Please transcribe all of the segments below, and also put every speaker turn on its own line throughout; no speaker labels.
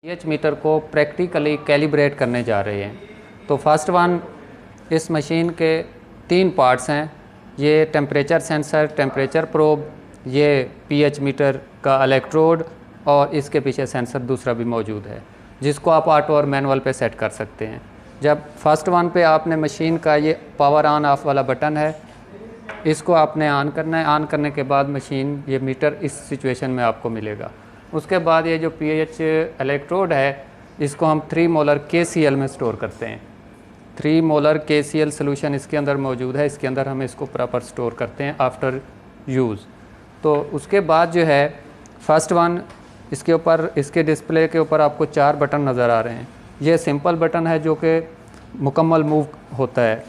PH meter को practically calibrate करने जा रहे हैं। तो फर्स्ट वन, इस मशीन के 3 पार्ट्स हैं। ये टेम्परेचर सेंसर, टेम्परेचर प्रोब, ये पीएच मीटर का इलेक्ट्रोड और इसके पीछे सेंसर दूसरा भी मौजूद है जिसको आप ऑटो और मैनुअल पे सेट कर सकते हैं। जब फर्स्ट वन पे आपने मशीन का ये पावर ऑन ऑफ वाला बटन है, इसको आपने ऑन करना है। ऑन करने के बाद मशीन ये मीटर इस सिचुएशन में आपको मिलेगा। उसके बाद ये जो पीएच इलेक्ट्रोड है इसको हम 3 मोलर KCl में स्टोर करते हैं। 3 मोलर KCl सोल्यूशन इसके अंदर मौजूद है। इसके अंदर हम इसको प्रॉपर स्टोर करते हैं आफ्टर यूज़। तो उसके बाद जो है फर्स्ट वन, इसके ऊपर, इसके डिस्प्ले के ऊपर आपको 4 बटन नज़र आ रहे हैं। ये सिंपल बटन है जो कि मुकम्मल मूव होता है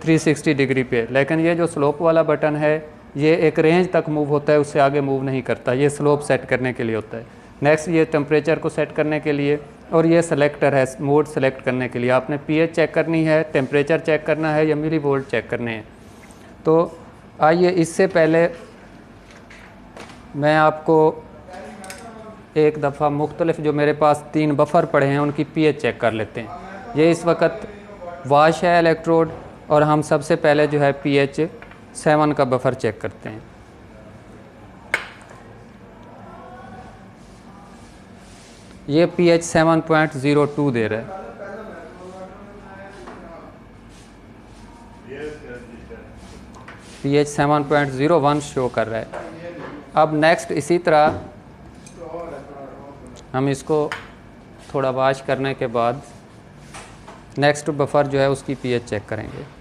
360 डिग्री पे, लेकिन ये जो स्लोप वाला बटन है ये एक रेंज तक मूव होता है, उससे आगे मूव नहीं करता। ये स्लोप सेट करने के लिए होता है। नेक्स्ट ये टेम्परेचर को सेट करने के लिए, और ये सेलेक्टर है मोड सेलेक्ट करने के लिए। आपने पीएच चेक करनी है, टेम्परेचर चेक करना है या मिली वोल्ट चेक करने हैं। तो आइए इससे पहले मैं आपको एक दफ़ा मुख्तलिफ जो मेरे पास 3 बफ़र पड़े हैं उनकी पीएच चेक कर लेते हैं। ये इस वक्त वाश है इलेक्ट्रोड, और हम सबसे पहले जो है pH 7 का बफ़र चेक करते हैं। ये pH 7.02 दे रहा है। pH 7.01 शो कर रहा है। अब नेक्स्ट इसी तरह हम इसको थोड़ा वॉश करने के बाद नेक्स्ट बफ़र जो है उसकी pH चेक करेंगे।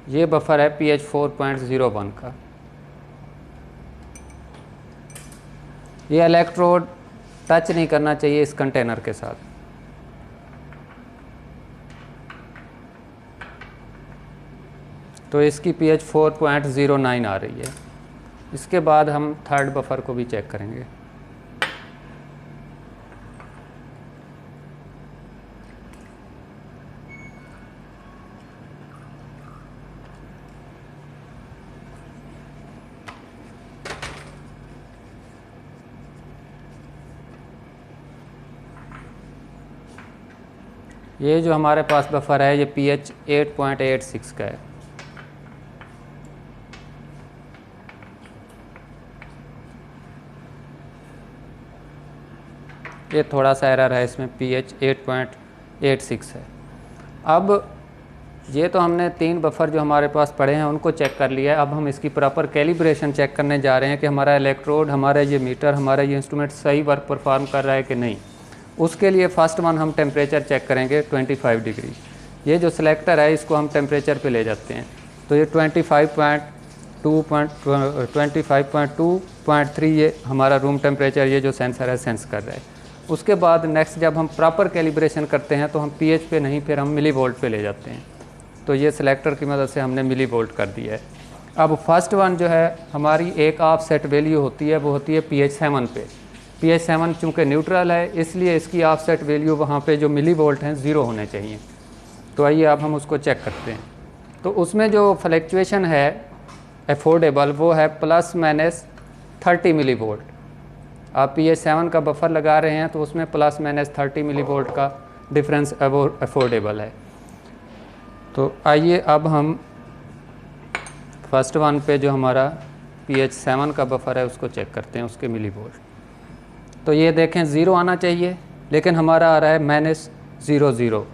ये बफ़र है pH 4.01 का। ये इलेक्ट्रोड टच नहीं करना चाहिए इस कंटेनर के साथ। तो इसकी pH 4.09 आ रही है। इसके बाद हम थर्ड बफ़र को भी चेक करेंगे। ये जो हमारे पास बफ़र है ये pH 8.86 का है। ये थोड़ा सा एरर है इसमें, pH 8.86 है। अब ये तो हमने 3 बफ़र जो हमारे पास पड़े हैं उनको चेक कर लिया है। अब हम इसकी प्रॉपर कैलिब्रेशन चेक करने जा रहे हैं कि हमारा इलेक्ट्रोड, हमारा ये मीटर, हमारा ये इंस्ट्रूमेंट सही वर्क परफॉर्म कर रहा है कि नहीं। उसके लिए फ़र्स्ट वन हम टेम्परेचर चेक करेंगे 25 डिग्री। ये जो सिलेक्टर है इसको हम टेम्परेचर पे ले जाते हैं। तो ये 25.2.3 ये हमारा रूम टेम्परेचर, ये जो सेंसर है सेंस कर रहा है। उसके बाद नेक्स्ट जब हम प्रॉपर कैलिब्रेशन करते हैं तो हम pH पे नहीं, फिर हम मिली वोल्ट पे ले जाते हैं। तो ये सिलेक्टर की मदद से हमने मिली वोल्ट कर दिया है। अब फर्स्ट वन जो है हमारी एक ऑफ सेट वैल्यू होती है, वो होती है pH 7 पे। pH 7 चूँकि न्यूट्रल है इसलिए इसकी ऑफ सेट वैल्यू वहाँ पे जो मिली वोल्ट हैं 0 होने चाहिए। तो आइए अब हम उसको चेक करते हैं। तो उसमें जो फ्लैक्चुएशन है अफोर्डेबल वो है ±30 मिली वोल्ट। आप pH 7 का बफ़र लगा रहे हैं तो उसमें ±30 मिली वोल्ट का डिफरेंस अफोर्डेबल है। तो आइए अब हम फर्स्ट वन पे जो हमारा pH 7 का बफ़र है उसको चेक करते हैं, उसके मिली वोल्ट। तो ये देखें 0 आना चाहिए, लेकिन हमारा आ रहा है -00।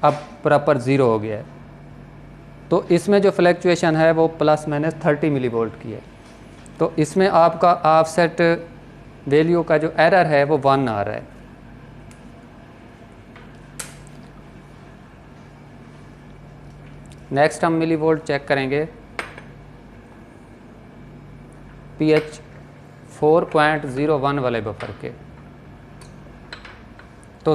अब प्रॉपर 0 हो गया है। तो इसमें जो फ्लैक्चुएशन है वो ±30 मिली वोल्ट की है। तो इसमें आपका ऑफसेट वैल्यू का जो एरर है वो 1 आ रहा है। नेक्स्ट हम मिली वोल्ट चेक करेंगे pH 4.01 वाले बफ़र के। तो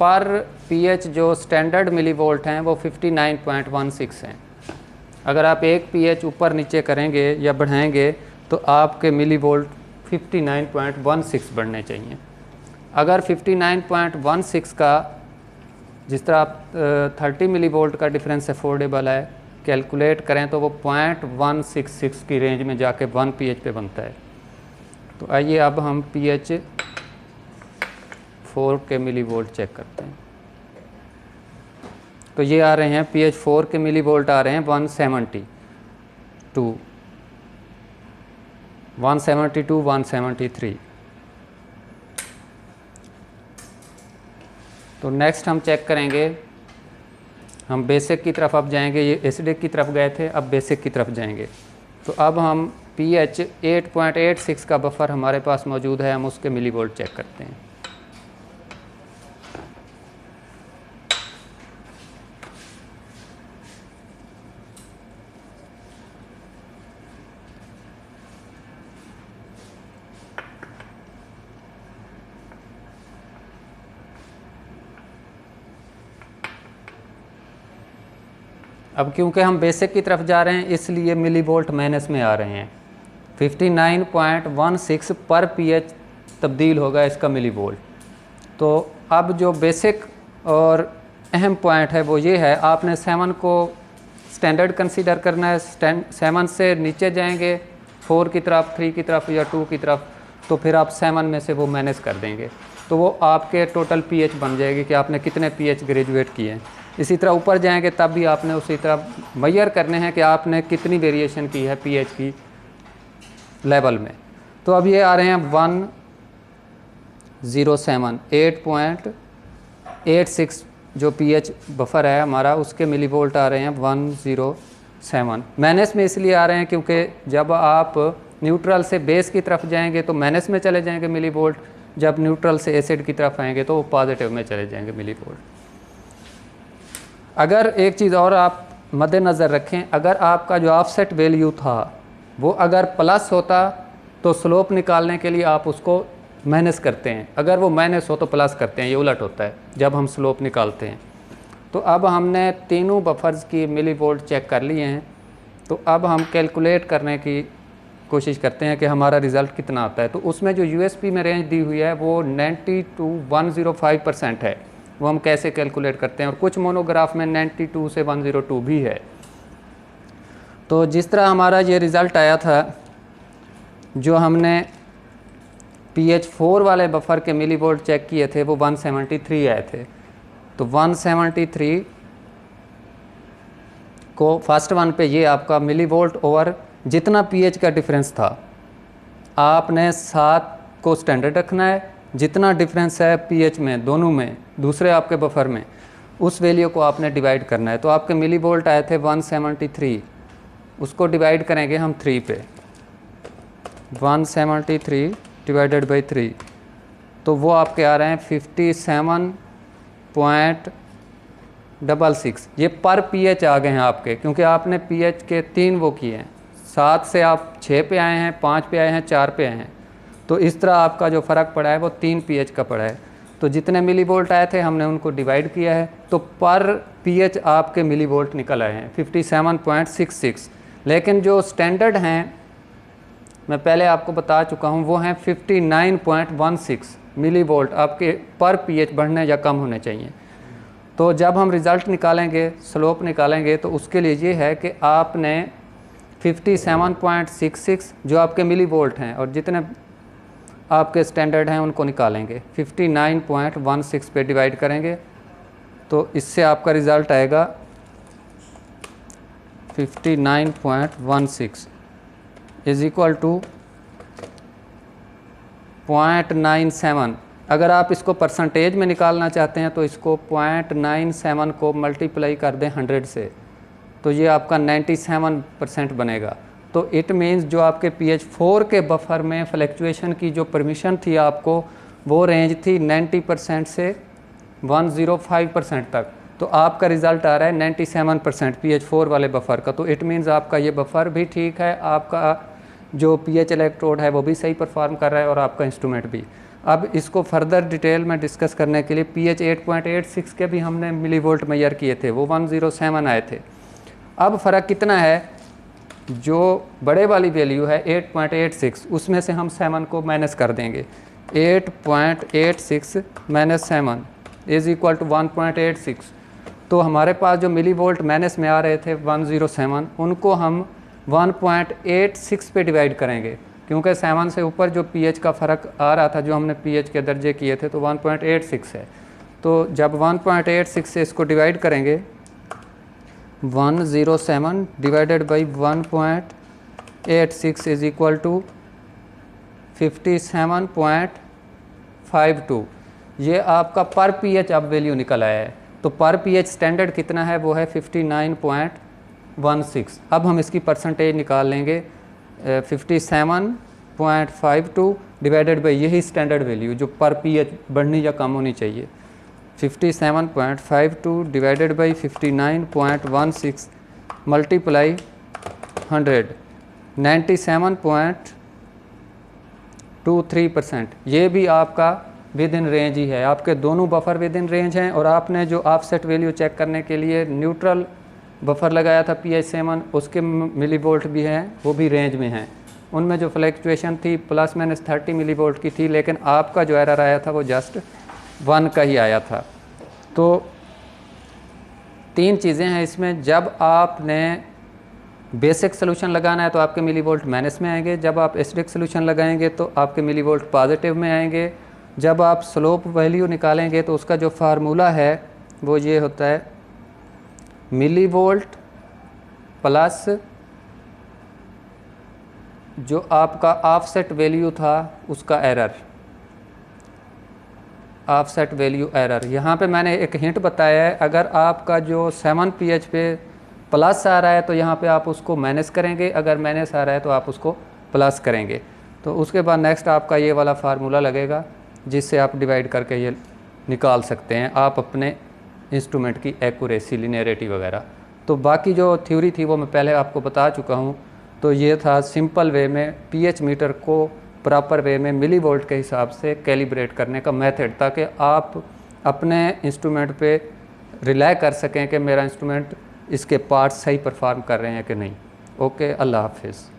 पर pH जो स्टैंडर्ड मिली वोल्ट हैं वो 59.16 हैं। अगर आप एक pH ऊपर नीचे करेंगे या बढ़ाएंगे तो आपके मिली वोल्ट 59.16 बढ़ने चाहिए। अगर 59.16 का जिस तरह आप 30 मिली वोल्ट का डिफरेंस अफोर्डेबल है, कैलकुलेट करें तो वो 0.166 की रेंज में जाके 1 pH पे बनता है। तो आइए अब हम pH 4 के मिली वोल्ट चेक करते हैं। तो ये आ रहे हैं pH 4 के मिली वोल्ट आ रहे हैं 172, 173। तो नेक्स्ट हम चेक करेंगे, हम बेसिक की तरफ अब जाएंगे, ये एसिडिक की तरफ गए थे, अब बेसिक की तरफ जाएंगे। तो अब हम pH 8.86 का बफर हमारे पास मौजूद है, हम उसके मिली वोल्ट चेक करते हैं। अब क्योंकि हम बेसिक की तरफ जा रहे हैं इसलिए मिली वोल्ट माइनस में आ रहे हैं। 59.16 पर pH तब्दील होगा इसका मिली वोल्ट। तो अब जो बेसिक और अहम पॉइंट है वो ये है, आपने 7 को स्टैंडर्ड कंसीडर करना है। 7 से नीचे जाएंगे 4 की तरफ, 3 की तरफ या 2 की तरफ, तो फिर आप 7 में से वो माइनस कर देंगे, तो वो आपके टोटल pH बन जाएगी कि आपने कितने pH ग्रेजुएट किए हैं। इसी तरह ऊपर जाएंगे तब भी आपने उसी तरह मेजर करने हैं कि आपने कितनी वेरिएशन की है pH की लेवल में। तो अब ये आ रहे हैं 107, 8.86 जो pH बफर है हमारा, उसके मिली वोल्ट आ रहे हैं 107। माइनस में इसलिए आ रहे हैं क्योंकि जब आप न्यूट्रल से बेस की तरफ जाएंगे तो माइनस में चले जाएंगे मिली वोल्ट, जब न्यूट्रल से एसिड की तरफ आएंगे तो वो पॉजिटिव में चले जाएंगे मिली वोल्ट। अगर एक चीज़ और आप मद्देनज़र रखें, अगर आपका जो ऑफसेट वैल्यू था वो अगर प्लस होता तो स्लोप निकालने के लिए आप उसको माइनस करते हैं, अगर वो माइनस हो तो प्लस करते हैं, ये उलट होता है जब हम स्लोप निकालते हैं। तो अब हमने तीनों बफर्स की मिली वोल्ट चेक कर लिए हैं, तो अब हम कैलकुलेट करने की कोशिश करते हैं कि हमारा रिज़ल्ट कितना आता है। तो उसमें जो यूएसपी में रेंज दी हुई है वो 90 to 105% है, वो हम कैसे कैलकुलेट करते हैं, और कुछ मोनोग्राफ में 92 से 102 भी है। तो जिस तरह हमारा ये रिज़ल्ट आया था, जो हमने pH 4 वाले बफर के मिली वोल्ट चेक किए थे वो 173 आए थे। तो 173 को फर्स्ट वन पे ये आपका मिली वोल्ट ओवर जितना pH का डिफरेंस था, आपने 7 को स्टैंडर्ड रखना है, जितना डिफरेंस है pH में दोनों में दूसरे आपके बफर में, उस वैल्यू को आपने डिवाइड करना है। तो आपके मिली वोल्ट आए थे 173, उसको डिवाइड करेंगे हम 3 पे, 173 डिवाइडेड बाई 3, तो वो आपके आ रहे हैं 57.66। ये पर pH आ गए हैं आपके, क्योंकि आपने pH के 3 वो किए हैं, 7 से आप 6 पे आए हैं, 5 पे आए हैं, 4 पे आए हैं। तो इस तरह आपका जो फ़र्क पड़ा है वो 3 pH का पड़ा है। तो जितने मिली वोल्ट आए थे हमने उनको डिवाइड किया है, तो पर pH आपके मिली वोल्ट निकल आए हैं 57.66। लेकिन जो स्टैंडर्ड हैं, मैं पहले आपको बता चुका हूँ, वो हैं 59.16 मिली वोल्ट आपके पर pH बढ़ने या कम होने चाहिए। तो जब हम रिज़ल्ट निकालेंगे, स्लोप निकालेंगे, तो उसके लिए ये है कि आपने 57.66 जो आपके मिली वोल्ट हैं और जितने आपके स्टैंडर्ड हैं उनको निकालेंगे, 59.16 पे डिवाइड करेंगे, तो इससे आपका रिज़ल्ट आएगा 59.16 इज़ इक्वल टू 0.97। अगर आप इसको परसेंटेज में निकालना चाहते हैं तो इसको 0.97 को मल्टीप्लाई कर दें 100 से, तो ये आपका 97% बनेगा। तो इट मीन्स जो आपके pH 4 के बफर में फ्लैक्चुएशन की जो परमिशन थी आपको, वो रेंज थी 90% से 105% तक। तो आपका रिज़ल्ट आ रहा है 97% pH 4 वाले बफर का। तो इट मीन्स आपका ये बफर भी ठीक है, आपका जो pH इलेक्ट्रोड है वो भी सही परफॉर्म कर रहा है और आपका इंस्ट्रूमेंट भी। अब इसको फर्दर डिटेल में डिस्कस करने के लिए pH 8.86 के भी हमने मिली वोल्ट मेजर किए थे, वो 107 आए थे। अब फ़र्क कितना है, जो बड़े वाली वैल्यू है 8.86, उसमें से हम 7 को माइनस कर देंगे, 8.86 माइनस 7 इज़ इक्वल टू 1.86। तो हमारे पास जो मिली वोल्ट माइनस में आ रहे थे 107, उनको हम 1.86 पे डिवाइड करेंगे, क्योंकि 7 से ऊपर जो pH का फ़र्क आ रहा था, जो हमने pH के दर्जे किए थे, तो 1.86 है। तो जब 1.86 से इसको डिवाइड करेंगे, 107 divided by 1.86 is equal to 57.52। ये आपका पर pH अब वैल्यू निकल आया है। तो पर pH स्टैंडर्ड कितना है, वो है 59.16। अब हम इसकी परसेंटेज निकाल लेंगे, 57.52 डिवाइडेड बाई यही स्टैंडर्ड वैल्यू जो पर pH बढ़नी या कम होनी चाहिए, 57.52 डिवाइडेड बाई 59.16 मल्टीप्लाई 100, 97.23%। ये भी आपका विद इन रेंज ही है, आपके दोनों बफर विद इन रेंज हैं। और आपने जो ऑफसेट वैल्यू चेक करने के लिए न्यूट्रल बफर लगाया था pH7, उसके मिली वोल्ट भी हैं, वो भी रेंज में हैं। उनमें जो फ्लैक्चुएशन थी ±30 मिली वोल्ट की थी, लेकिन आपका जो एरर आया था वो जस्ट 1 का ही आया था। तो 3 चीज़ें हैं इसमें। जब आपने बेसिक सोल्यूशन लगाना है तो आपके मिली वोल्ट माइनस में आएंगे, जब आप एसिडिक सोल्यूशन लगाएंगे तो आपके मिली वोल्ट पॉजिटिव में आएंगे, जब आप स्लोप वैल्यू निकालेंगे तो उसका जो फार्मूला है वो ये होता है, मिली वोल्ट प्लस जो आपका ऑफसेट वैल्यू था उसका एरर, ऑफसेट वैल्यू एरर। यहाँ पे मैंने एक हिंट बताया है, अगर आपका जो 7 pH पे प्लस आ रहा है तो यहाँ पे आप उसको माइनस करेंगे, अगर माइनस आ रहा है तो आप उसको प्लस करेंगे। तो उसके बाद नेक्स्ट आपका ये वाला फार्मूला लगेगा, जिससे आप डिवाइड करके ये निकाल सकते हैं आप अपने इंस्ट्रूमेंट की एक्यूरेसी, लिनियरिटी वगैरह। तो बाकी जो थ्योरी थी वो मैं पहले आपको बता चुका हूँ। तो ये था सिंपल वे में pH मीटर को प्रॉपर वे में मिली वोल्ट के हिसाब से कैलिब्रेट करने का मेथड, ताकि आप अपने इंस्ट्रूमेंट पे रिलाई कर सकें कि मेरा इंस्ट्रूमेंट इसके पार्ट्स सही परफॉर्म कर रहे हैं कि नहीं। ओके, अल्लाह हाफिज़।